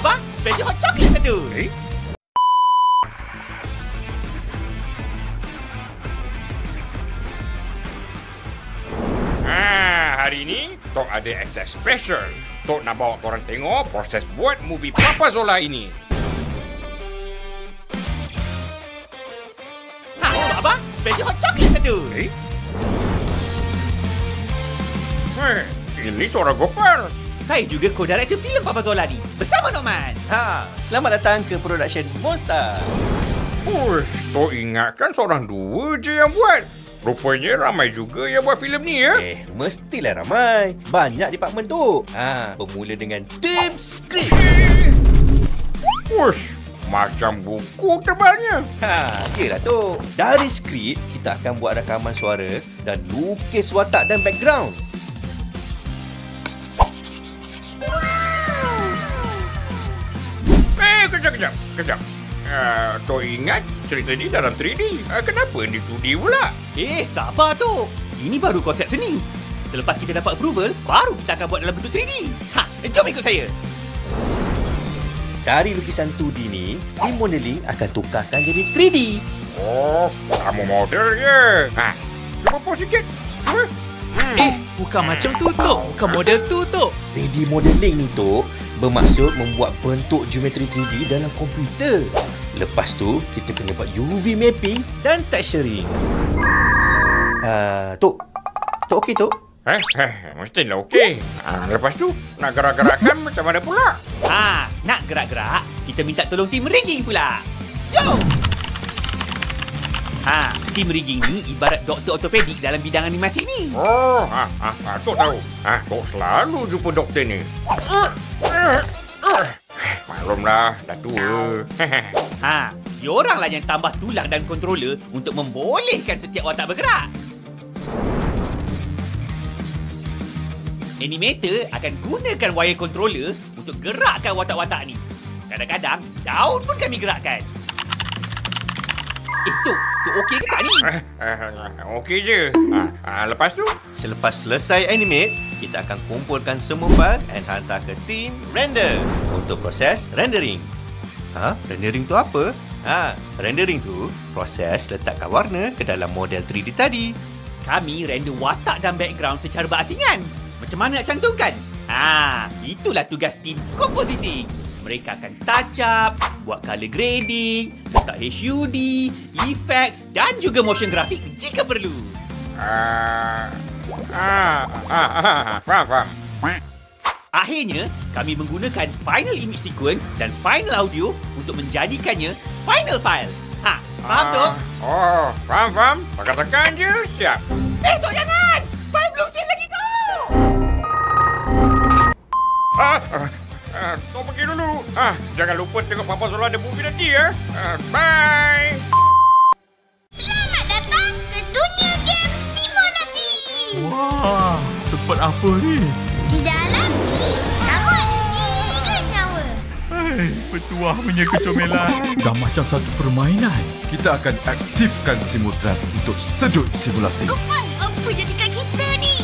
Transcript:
Abang, special hot chocolate satu. Hari ni Tok ada access special. Tok nak bawa korang tengok proses buat movie Papa Zola ini. Abang, special hot chocolate satu. Ini suara Gopal. Saya juga co-director filem Papa Zola ni bersama Norman. Selamat datang ke production Monster. Tok ingatkan seorang dua je yang buat. Rupanya ramai juga yang buat filem ni ya. Mestilah ramai. Banyak departmen tu. Bermula dengan tim skrip. Macam buku tebalnya. Yelah tu. Dari skrip, kita akan buat rakaman suara dan lukis watak dan background. Kejap. Tok ingat cerita ni dalam 3D. Kenapa ni 2D pula? Sabar tu. Ini baru konsep seni. Selepas kita dapat approval, baru kita akan buat dalam bentuk 3D. Jom ikut saya. Dari lukisan 2D ni, tim modeling akan tukarkan jadi 3D. Kamu model je. Cuba pause sikit. Cuba. Bukan macam tu, Tok. Bukan model tu, Tok. 3D modeling ni, Tok, bermaksud membuat bentuk geometri 3D dalam komputer. Lepas tu, kita kena buat UV mapping dan texturing. Tok okey, Tok? Mestilah okey. Lepas tu, nak gerak-gerakkan macam mana pula? Nak gerak-gerak, kita minta tolong tim rigging pula. Jom! Tim rigging ni ibarat doktor ortopedik dalam bidang animasi ni. Tok tahu. Tok selalu jumpa doktor ni. Maklumlah, dah tua. Dioranglah yang tambah tulang dan controller untuk membolehkan setiap watak bergerak. Animator akan gunakan wire controller untuk gerakkan watak-watak ni. Kadang-kadang, daun pun kami gerakkan. Tok okey ke tak ni? Okey je. Lepas tu? Selepas selesai animate, kita akan kumpulkan semua file and hantar ke tim render untuk proses rendering. Rendering tu apa? Rendering tu proses letakkan warna ke dalam model 3D tadi. Kami render watak dan background secara berasingan. Macam mana nak cantumkan? Itulah tugas tim compositing. Mereka akan touch up, buat color grading, letak HUD, effects dan juga motion grafik jika perlu. Faham. Akhirnya, kami menggunakan final image sequence dan final audio untuk menjadikannya final file. Faham tu? Faham. Tekan je, siap. Tok jangan! File belum save lagi tu! Tok pergi dulu. Jangan lupa tengok Papa Zola ada movie nanti ya. Bye. Selamat datang ke dunia game simulasi. Wah, tempat apa ni? Di dalam ni, kamu ada 3 nyawa. Petuah punya kecomelan. Dah macam satu permainan. Kita akan aktifkan simultran untuk sedut simulasi. Kepal, apa jadi kat kita ni?